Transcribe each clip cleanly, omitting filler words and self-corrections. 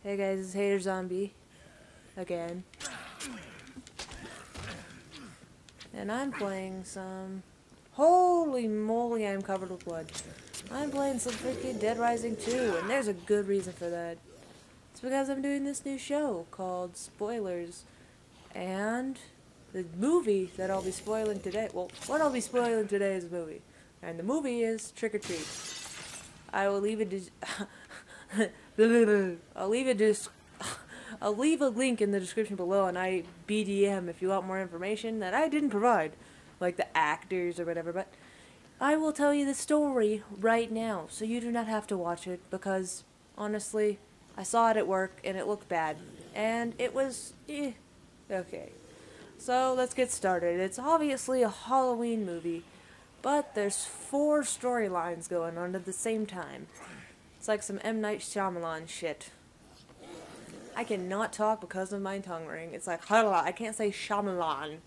Hey guys, it's Hater Zombie again. And I'm playing some... Holy moly, I'm covered with blood. I'm playing some freaking Dead Rising 2, and there's a good reason for that. It's because I'm doing this new show called Spoilers. And the movie that I'll be spoiling today... Well, what I'll be spoiling today is a movie. And the movie is Trick or Treat. I will leave it... I'll leave a link in the description below on IBDM if you want more information that I didn't provide, like the actors or whatever, but I will tell you the story right now, so you do not have to watch it, because, honestly, I saw it at work, and it looked bad, and it was, okay. So, let's get started. It's obviously a Halloween movie, but there's 4 storylines going on at the same time. It's like some M. Night Shyamalan shit. I cannot talk because of my tongue ring. It's like, I can't say Shyamalan.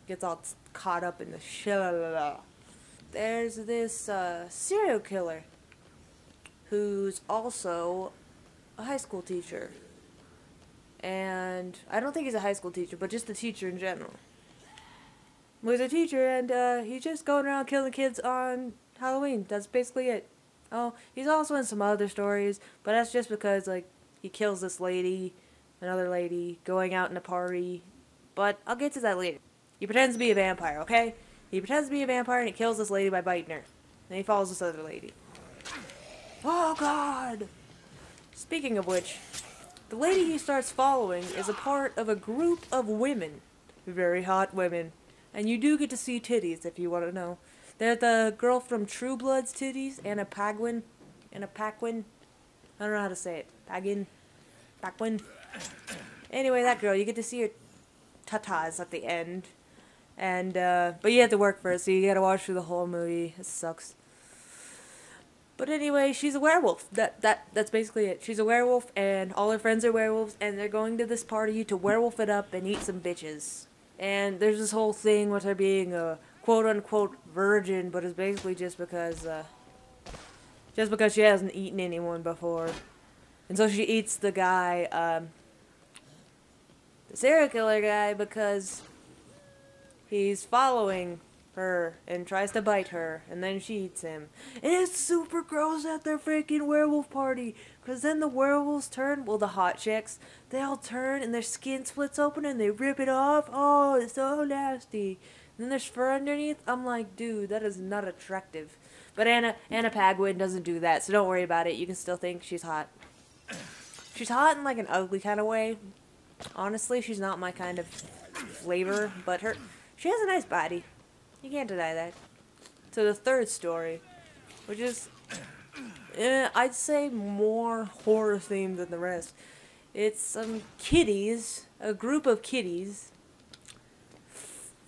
Gets all caught up in the shalala. There's this serial killer who's also a high school teacher. And I don't think he's a high school teacher, but just a teacher in general. Well, he's a teacher, and he's just going around killing kids on Halloween. That's basically it. Oh, he's also in some other stories, but that's just because, like, he kills this lady, another lady, going out in a party. But I'll get to that later. He pretends to be a vampire, okay? He pretends to be a vampire and he kills this lady by biting her. And he follows this other lady. Oh, God! Speaking of which, the lady he starts following is a part of a group of women. Very hot women. And you do get to see titties, if you want to know. They're the girl from True Blood's titties, Anna Paquin. Anna Paquin. I don't know how to say it. Paquin. Anyway, that girl, you get to see her tatas at the end. And, but you have to work first, so you gotta watch through the whole movie. It sucks. But anyway, she's a werewolf. That's basically it. She's a werewolf, and all her friends are werewolves, and they're going to this party to werewolf it up and eat some bitches. And there's this whole thing with her being a quote-unquote virgin, but it's basically just because she hasn't eaten anyone before. And so she eats the guy, the serial killer guy, because he's following her and tries to bite her, and then she eats him. And it's super gross at their freaking werewolf party, because then the werewolves turn, well, the hot chicks, they all turn and their skin splits open and they rip it off. Oh, it's so nasty. And then there's fur underneath. I'm like, dude, that is not attractive. But Anna Paquin doesn't do that, so don't worry about it. You can still think she's hot. She's hot in like an ugly kind of way. Honestly, she's not my kind of flavor, but she has a nice body. You can't deny that. So the third story, which is, I'd say more horror themed than the rest. It's some kiddies, a group of kiddies.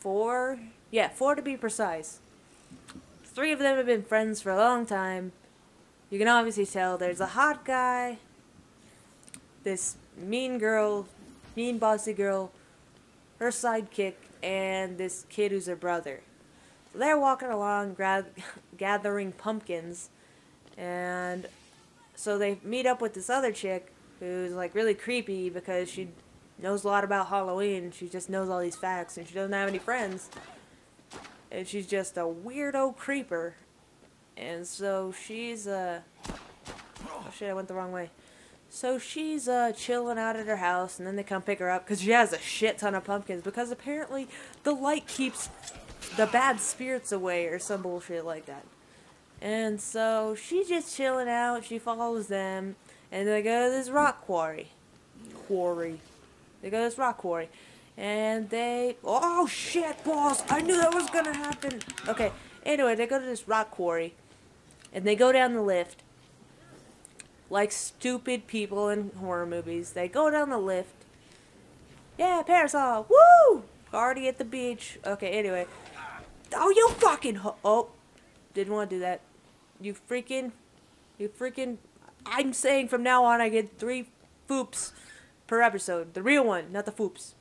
4 to be precise. 3 of them have been friends for a long time. You can obviously tell there's a hot guy, this mean girl, mean bossy girl, her sidekick, and this kid who's her brother. So they're walking along gathering pumpkins, and so they meet up with this other chick who's like really creepy because she knows a lot about Halloween. She just knows all these facts, and she doesn't have any friends. And she's just a weirdo creeper. And so she's, oh shit, I went the wrong way. So she's, chilling out at her house, and then they come pick her up, because she has a shit ton of pumpkins, because apparently the light keeps the bad spirits away, or some bullshit like that. And so she's just chilling out, she follows them, and they go to this rock quarry. They go to this rock quarry. And they... Oh, shit, boss! I knew that was gonna happen! Okay, anyway, they go to this rock quarry. And they go down the lift. Like stupid people in horror movies. They go down the lift. Yeah, parasol! Woo! Party at the beach. Okay, anyway. Oh, you fucking... Oh. Didn't want to do that. You freaking... I'm saying from now on I get 3 foops per episode. The real one, not the foops.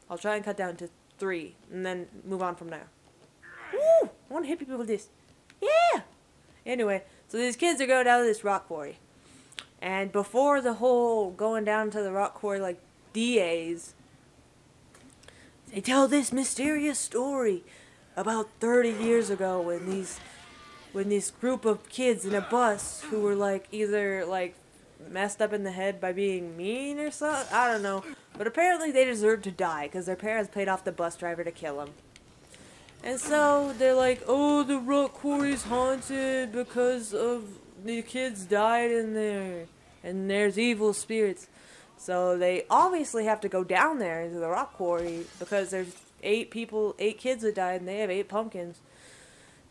I'll try and cut down to 3, and then move on from there. Woo! I want to hit people with this. Yeah! Anyway, so these kids are going down to this rock quarry. And before the whole going down to the rock quarry like DAs, they tell this mysterious story about 30 years ago when this group of kids in a bus who were like either like messed up in the head by being mean or something, I don't know, but apparently they deserved to die because their parents paid off the bus driver to kill them. And so they're like, oh, the rock quarry's haunted because of the kids died in there and there's evil spirits. So they obviously have to go down there into the rock quarry because there's 8 kids that died, and they have 8 pumpkins.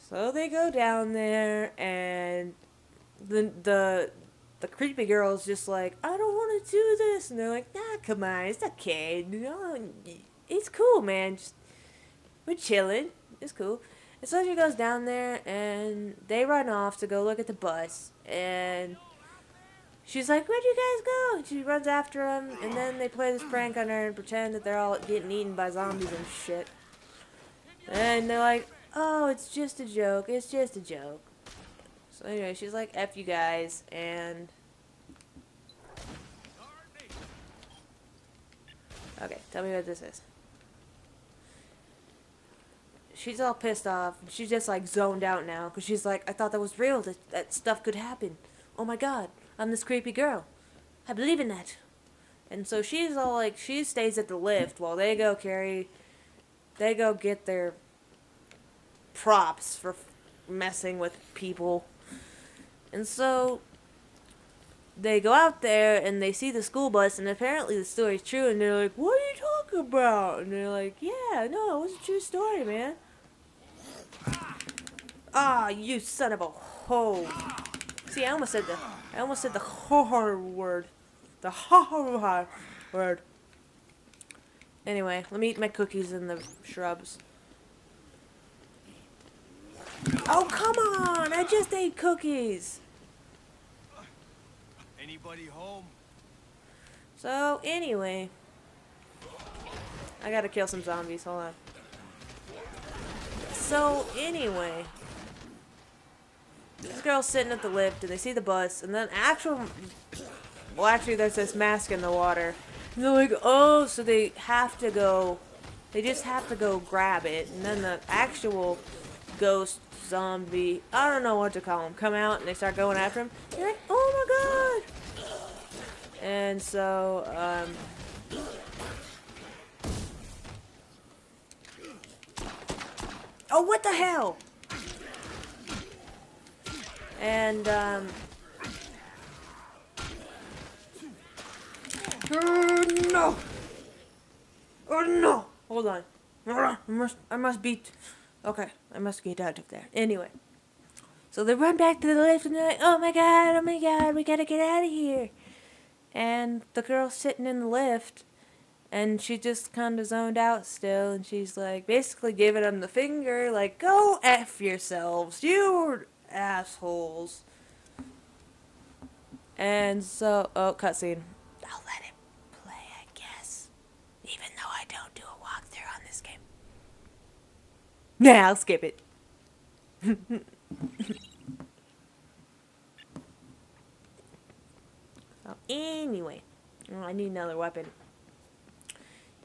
So they go down there, and the creepy girl's just like, I don't want to do this, and they're like, nah, come on, it's okay, it's cool, man. We're chilling, it's cool. And so she goes down there, and they run off to go look at the bus, and she's like, where'd you guys go? And she runs after them, and then they play this prank on her and pretend that they're all getting eaten by zombies and shit. And they're like, oh, it's just a joke, it's just a joke. So anyway, she's like, F you guys, and... Okay, tell me what this is. She's all pissed off, and she's just like zoned out now, because she's like, I thought that was real, that stuff could happen. Oh my god. I'm this creepy girl. I believe in that. And so she's all like, she stays at the lift while they go get their props for messing with people. And so they go out there and they see the school bus, and apparently the story's true, and they're like, what are you talking about? And they're like, yeah, no, it was a true story, man. Ah, you son of a hoe. See, I almost said the horror word. The horror word. Anyway, let me eat my cookies in the shrubs. Oh, come on! I just ate cookies! Anybody home? So, anyway. I gotta kill some zombies, hold on. So, anyway. This girl's sitting at the lift, and they see the bus, and then well, actually, there's this mask in the water. And they're like, oh, so they just have to go grab it, and then the actual ghost zombie, I don't know what to call them, come out, and they start going after him. You're like, oh my god! And so, oh, what the hell? And, no! Oh, no! Hold on. I must beat... Okay, I must get out of there. Anyway. So they run back to the lift, and they're like, oh my god, we gotta get out of here. And the girl's sitting in the lift, and she just kind of zoned out still, and she's like, basically giving them the finger, like, go F yourselves, you assholes. And so, oh, cutscene. I'll let it play, I guess. Even though I don't do a walkthrough on this game. Nah, I'll skip it. So, anyway. Oh, I need another weapon.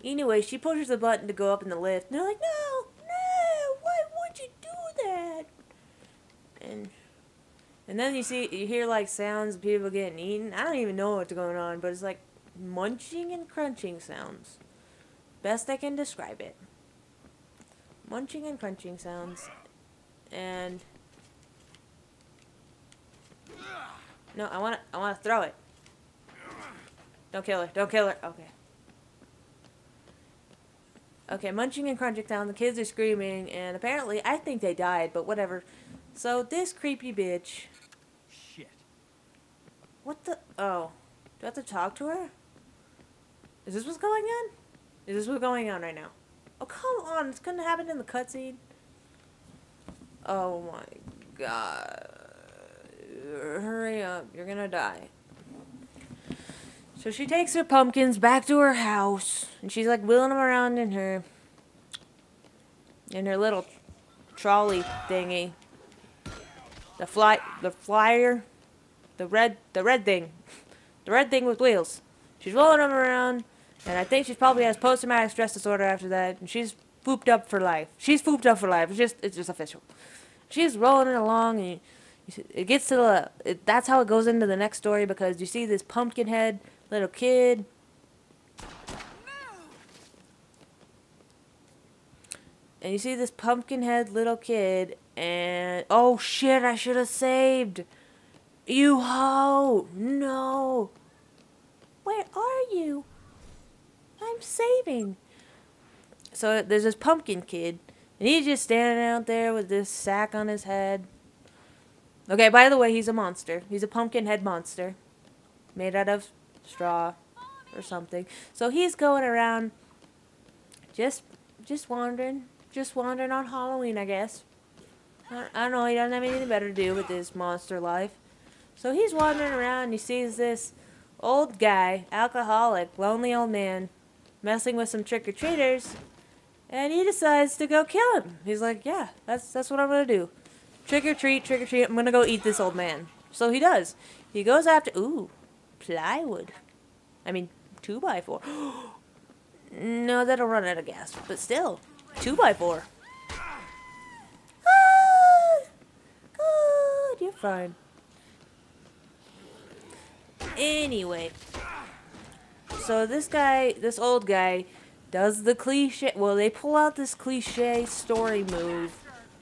Anyway, she pushes the button to go up in the lift. And they're like, no, why would you do that? And then you hear like sounds of people getting eaten. I don't even know what's going on, but it's like munching and crunching sounds. Best I can describe it. Munching and crunching sounds. And no, I wanna throw it. Don't kill her. Don't kill her. Okay. Okay, munching and crunching sound. The kids are screaming, and apparently, I think they died, but whatever. So, this creepy bitch... Shit. What the... Oh. Do I have to talk to her? Is this what's going on? Is this what's going on right now? Oh, come on. It's gonna happen in the cutscene. Oh, my God. Hurry up. You're gonna die. So she takes her pumpkins back to her house, and she's like wheeling them around in her little trolley thingy. The flyer, the red thing. The red thing with wheels. She's rolling him around, and I think she probably has post-traumatic stress disorder after that, and she's pooped up for life. She's pooped up for life. It's just official. She's rolling it along, and it gets to that's how it goes into the next story, because you see this pumpkin head little kid. And you see this pumpkin head little kid, and oh shit, I should have saved. You ho! No! Where are you? I'm saving. So there's this pumpkin kid, and he's just standing out there with this sack on his head. Okay, by the way, he's a monster. He's a pumpkin head monster. Made out of straw or something. So he's going around just wandering. Just wandering on Halloween, I guess. I don't know, he doesn't have anything better to do with his monster life. So he's wandering around, and he sees this old guy, alcoholic, lonely old man, messing with some trick-or-treaters, and he decides to go kill him. He's like, yeah, that's what I'm gonna do. Trick-or-treat, I'm gonna go eat this old man. So he does. He goes after, ooh, plywood. I mean, 2x4. No, that'll run out of gas, but still. 2x4. Ah! Good, you're fine. Anyway. So this old guy, does the cliche, well, they pull out this cliche story move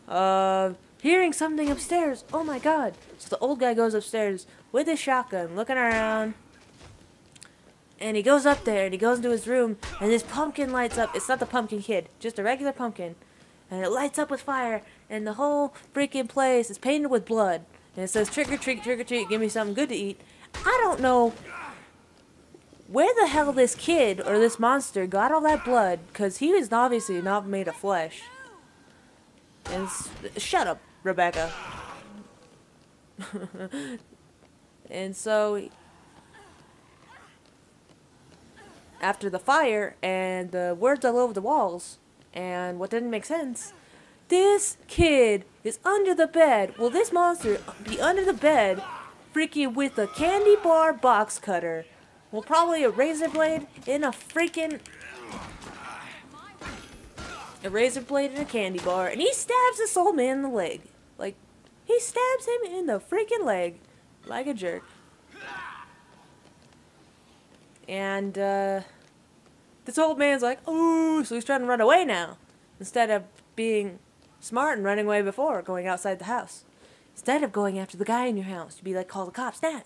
of hearing something upstairs. Oh my god. So the old guy goes upstairs with his shotgun, looking around. And he goes up there, and he goes into his room, and this pumpkin lights up. It's not the pumpkin kid, just a regular pumpkin. And it lights up with fire, and the whole freaking place is painted with blood. And it says, trick or treat, give me something good to eat. I don't know where the hell this kid, or this monster, got all that blood, because he was obviously not made of flesh. And shut up, Rebecca. And so after the fire and the words all over the walls and what didn't make sense, this kid is under the bed. Will this monster be under the bed freaking with a candy bar box cutter? Well, probably a razor blade in a freaking and a candy bar, and he stabs this old man in the leg. Like, he stabs him in the freaking leg like a jerk. And, this old man's like, ooh, so he's trying to run away now. Instead of being smart and running away before, going outside the house. Instead of going after the guy in your house, you'd be like, call the cops now.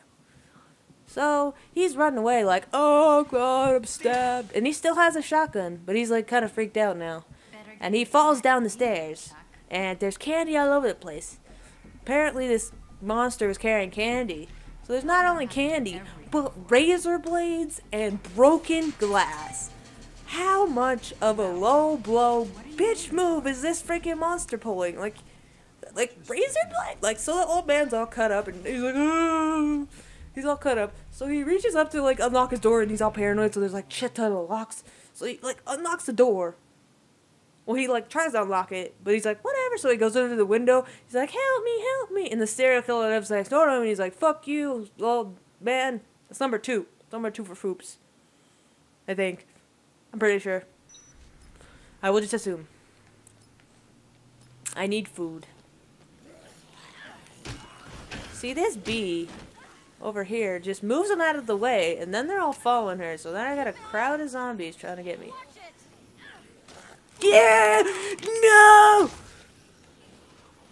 So, he's running away like, oh god, I'm stabbed. And he still has a shotgun, but he's like kind of freaked out now. And he falls down the stairs, and there's candy all over the place. Apparently this monster is carrying candy. So there's not only candy, but razor blades and broken glass. How much of a low blow bitch move is this freaking monster pulling? Like razor blade? Like, so the old man's all cut up, and he's like, oh, he's all cut up. So he reaches up to like unlock his door, and he's all paranoid, so there's like shit ton of locks. So he like unlocks the door. Well, he like tries to unlock it, but he's like, whatever. So he goes under the window. He's like, help me. And the serial killer lives next door to him, and he's like, fuck you, old man. That's number 2. Number 2 for Foops. I think. I'm pretty sure. I will just assume. I need food. See, this bee over here just moves them out of the way, and then they're all following her. So then I got a crowd of zombies trying to get me. Yeah! No!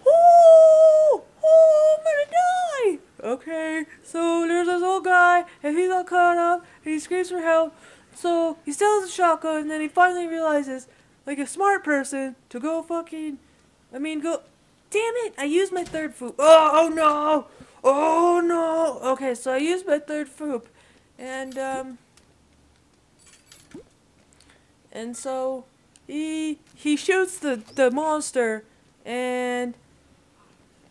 Oh! Oh, I'm gonna die! Okay, so there's this old guy, and he's all caught up, and he screams for help. So he still has a shotgun, and then he finally realizes, like a smart person, to go fucking, go, damn it, I used my third foop. Oh no! Oh no! Okay, so I used my third foop, and so he shoots the monster, and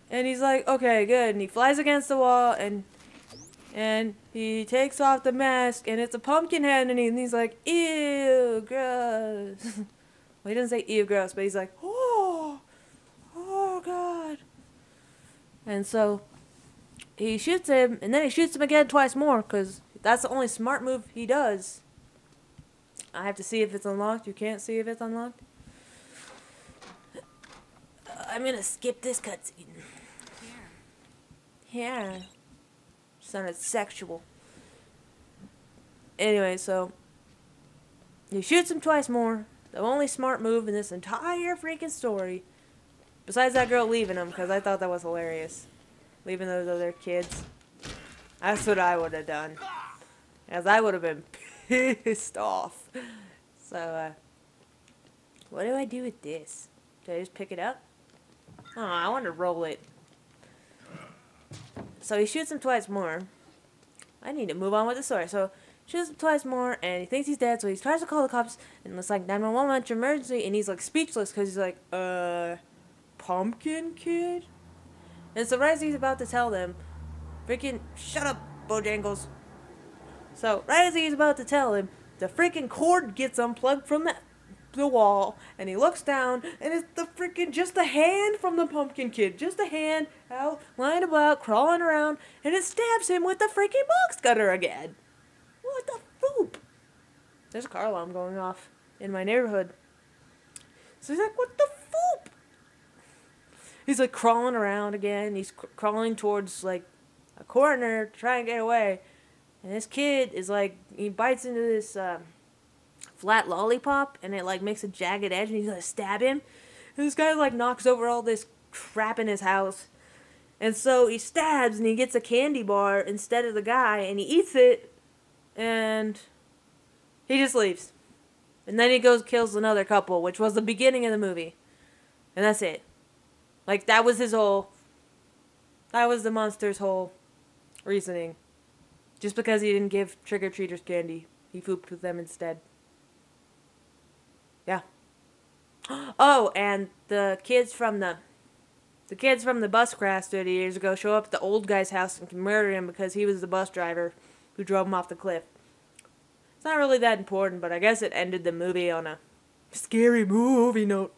he's like, okay, good, and he flies against the wall, and he takes off the mask, and it's a pumpkin head, and he's like, ew, gross. Well, he doesn't say ew, gross, but he's like, oh god. And so he shoots him, and then he shoots him again twice more, because That's the only smart move he does. I have to see if it's unlocked. You can't see if it's unlocked. I'm gonna skip this cutscene. Yeah. Sounded sexual. Anyway, so he shoots him twice more. The only smart move in this entire freaking story. Besides that girl leaving him, because I thought that was hilarious. Leaving those other kids. That's what I would have done. As I would have been pissed off. So, what do I do with this? Do I just pick it up? Oh, I want to roll it. So he shoots him twice more. I need to move on with the story. So, shoots him twice more, and he thinks he's dead, so he tries to call the cops, and it's like 911 went to emergency, and he's like speechless, because he's like, Pumpkin Kid? And so right as he's about to tell them, freaking, shut up, Bojangles. So, right as he's about to tell him, the freaking cord gets unplugged from the wall, and he looks down, and it's the freaking, just the hand from the Pumpkin Kid. Just a hand out, lying about, crawling around, and it stabs him with the freaking box cutter again. What the foop? There's a car alarm going off in my neighborhood. So he's like, what the foop? He's like crawling around again. He's crawling towards like a corner to try and get away. And this kid is like, he bites into this flat lollipop, and it like makes a jagged edge, and he's gonna stab him. And this guy like knocks over all this crap in his house. And so he stabs, and he gets a candy bar instead of the guy, and he eats it, and he just leaves. And then he goes kills another couple, which was the beginning of the movie. And that's it. Like, that was his whole, that was the monster's whole reasoning. Just because he didn't give trick-or-treaters candy, he pooped with them instead. Yeah. Oh, and the kids from the bus crash 30 years ago show up at the old guy's house and can murder him because he was the bus driver who drove him off the cliff. It's not really that important, but I guess it ended the movie on a scary movie note.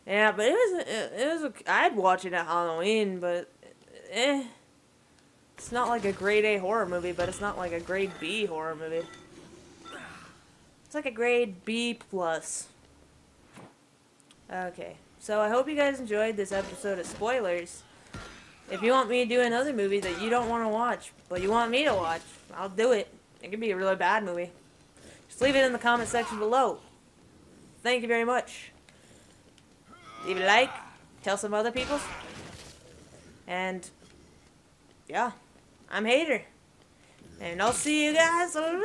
Yeah, but it was I'd watch it at Halloween, but it's not like a grade A horror movie, but it's not like a grade B horror movie. It's like a grade B plus. Okay, so I hope you guys enjoyed this episode of spoilers. If you want me to do another movie that you don't want to watch, but you want me to watch, I'll do it. It could be a really bad movie. Just leave it in the comment section below. Thank you very much. Leave a like, tell some other people, and yeah, I'm Hater, and I'll see you guys later.